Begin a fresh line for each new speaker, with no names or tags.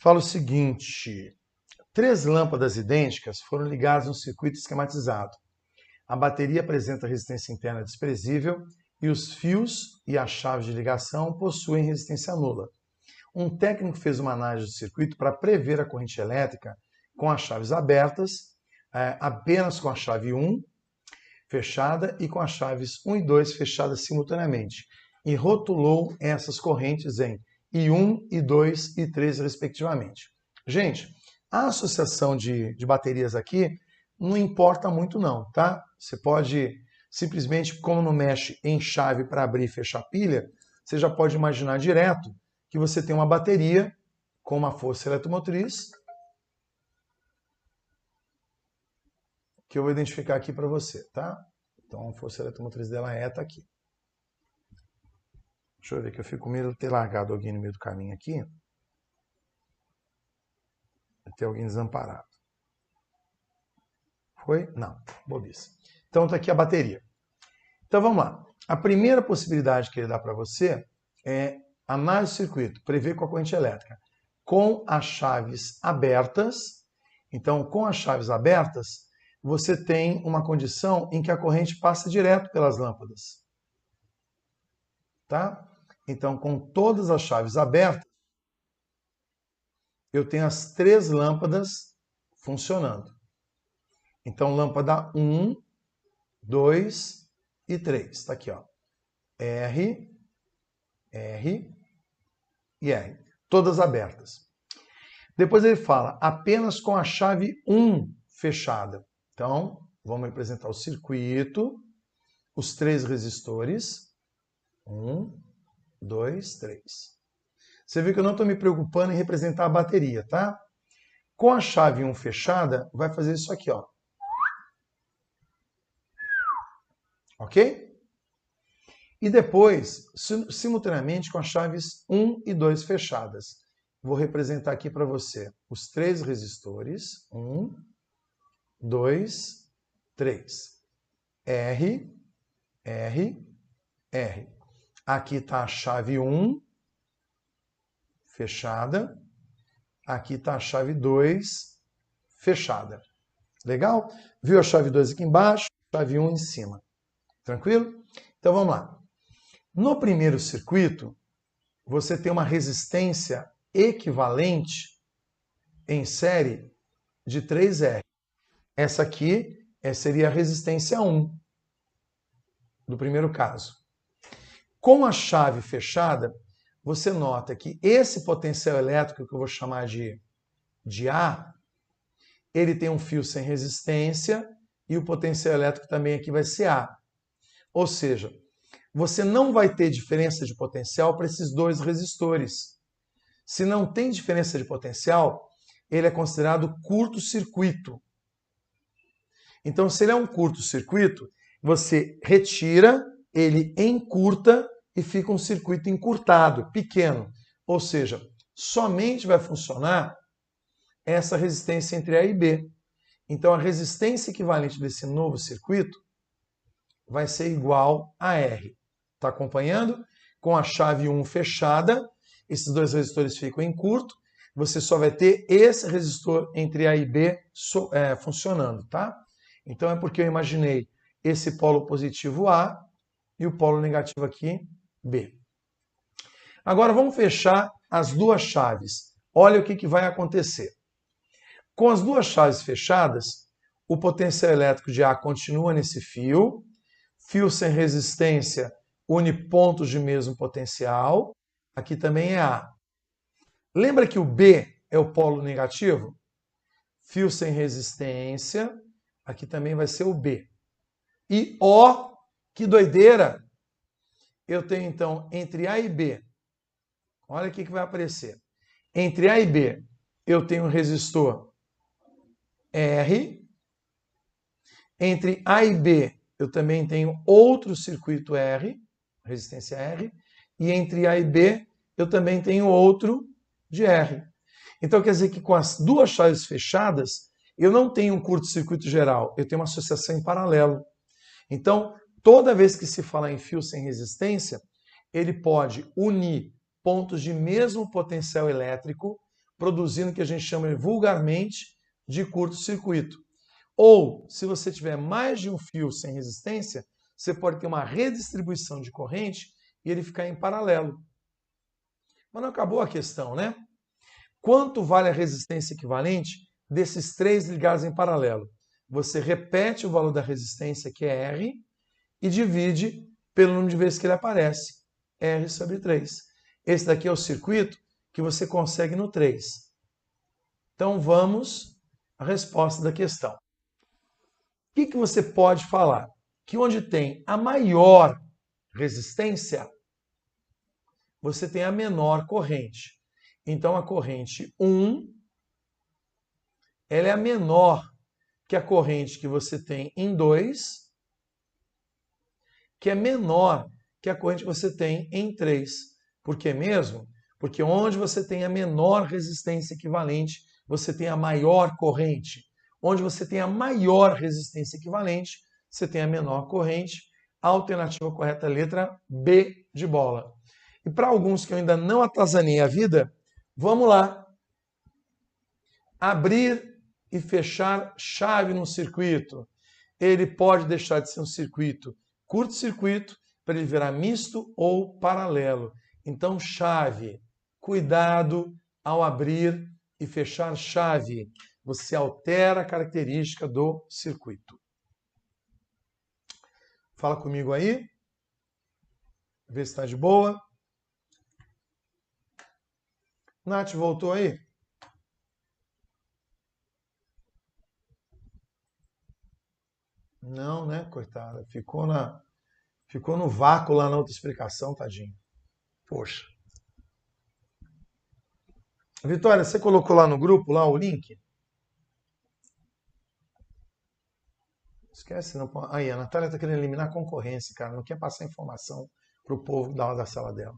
fala o seguinte: 3 lâmpadas idênticas foram ligadas no circuito esquematizado. A bateria apresenta resistência interna desprezível e os fios e as chaves de ligação possuem resistência nula. Um técnico fez uma análise do circuito para prever a corrente elétrica com as chaves abertas, apenas com a chave 1 fechada e com as chaves 1 e 2 fechadas simultaneamente, e rotulou essas correntes em I1, I2 e I3, respectivamente. Gente, a associação de baterias aqui não importa muito não, tá? Você pode simplesmente, como não mexe em chave para abrir e fechar pilha, você já pode imaginar direto que você tem uma bateria com uma força eletromotriz, que eu vou identificar aqui para você, tá? Então a força eletromotriz dela tá aqui. Deixa eu ver que eu fico com medo de ter largado alguém no meio do caminho aqui. Ter alguém desamparado. Foi? Não, bobice. Então tá aqui a bateria. Então vamos lá. A primeira possibilidade que ele dá para você é análise do circuito, prever com a corrente elétrica, com as chaves abertas. Então, com as chaves abertas, você tem uma condição em que a corrente passa direto pelas lâmpadas. Tá? Então, com todas as chaves abertas, eu tenho as 3 lâmpadas funcionando. Então, lâmpada 1, 2 e 3. Está aqui, ó. R, R e R. Todas abertas. Depois ele fala apenas com a chave 1 fechada. Então, vamos representar o circuito, os 3 resistores. 1, 2, 3. Você viu que eu não estou me preocupando em representar a bateria, tá? Com a chave 1 fechada, vai fazer isso aqui, ó. Ok? E depois, simultaneamente, com as chaves 1 e 2 fechadas. Vou representar aqui para você os 3 resistores. 1, 2, 3. R, R, R. Aqui está a chave 1 fechada. Aqui está a chave 2 fechada. Legal? Viu a chave 2 aqui embaixo, chave 1 em cima. Tranquilo? Então vamos lá. No primeiro circuito, você tem uma resistência equivalente em série de 3R. Essa aqui seria a resistência 1 do primeiro caso. Com a chave fechada, você nota que esse potencial elétrico, que eu vou chamar de A, ele tem um fio sem resistência e o potencial elétrico também aqui vai ser A. Ou seja, você não vai ter diferença de potencial para esses 2 resistores. Se não tem diferença de potencial, ele é considerado curto-circuito. Então, se ele é um curto-circuito, você retira, ele encurta e fica um circuito encurtado, pequeno. Ou seja, somente vai funcionar essa resistência entre A e B. Então, a resistência equivalente desse novo circuito vai ser igual a R. Está acompanhando? Com a chave 1 fechada, esses 2 resistores ficam em curto, você só vai ter esse resistor entre A e B funcionando, tá? Então é porque eu imaginei esse polo positivo A e o polo negativo aqui, B. Agora vamos fechar as 2 chaves. Olha o que vai acontecer. Com as 2 chaves fechadas, o potencial elétrico de A continua nesse fio. Fio sem resistência une pontos de mesmo potencial. Aqui também é A. Lembra que o B é o polo negativo? Fio sem resistência. Aqui também vai ser o B. E O, que doideira! Eu tenho então entre A e B. Olha o que vai aparecer. Entre A e B, eu tenho um resistor R. Entre A e B, eu também tenho outro circuito R, resistência R. E entre A e B, eu também tenho outro de R. Então quer dizer que com as 2 chaves fechadas, eu não tenho um curto-circuito geral, eu tenho uma associação em paralelo. Então, toda vez que se fala em fio sem resistência, ele pode unir pontos de mesmo potencial elétrico produzindo o que a gente chama vulgarmente de curto-circuito. Ou, se você tiver mais de um fio sem resistência, você pode ter uma redistribuição de corrente e ele ficar em paralelo. Mas não acabou a questão, né? Quanto vale a resistência equivalente desses três ligados em paralelo? Você repete o valor da resistência, que é R, e divide pelo número de vezes que ele aparece, R sobre 3. Esse daqui é o circuito que você consegue no 3. Então vamos à resposta da questão. O que você pode falar? Que onde tem a maior resistência, você tem a menor corrente. Então a corrente 1, ela é a menor que a corrente que você tem em 2, que é menor que a corrente que você tem em 3. Por que mesmo? Porque onde você tem a menor resistência equivalente, você tem a maior corrente. Onde você tem a maior resistência equivalente, você tem a menor corrente. A alternativa correta é a letra B de bola. E para alguns que eu ainda não atazanei a vida, vamos lá. Abrir e fechar chave no circuito. Ele pode deixar de ser um circuito curto-circuito para ele virar misto ou paralelo. Então, chave. Cuidado ao abrir e fechar chave. Você altera a característica do circuito. Fala comigo aí. Vê se está de boa. Nath, voltou aí? Não, né, coitada? Ficou no vácuo lá na outra explicação, tadinho. Poxa. Vitória, você colocou lá no grupo lá o link? Esquece, não. Aí, a Natália está querendo eliminar a concorrência, cara. Não quer passar informação para o povo da sala dela.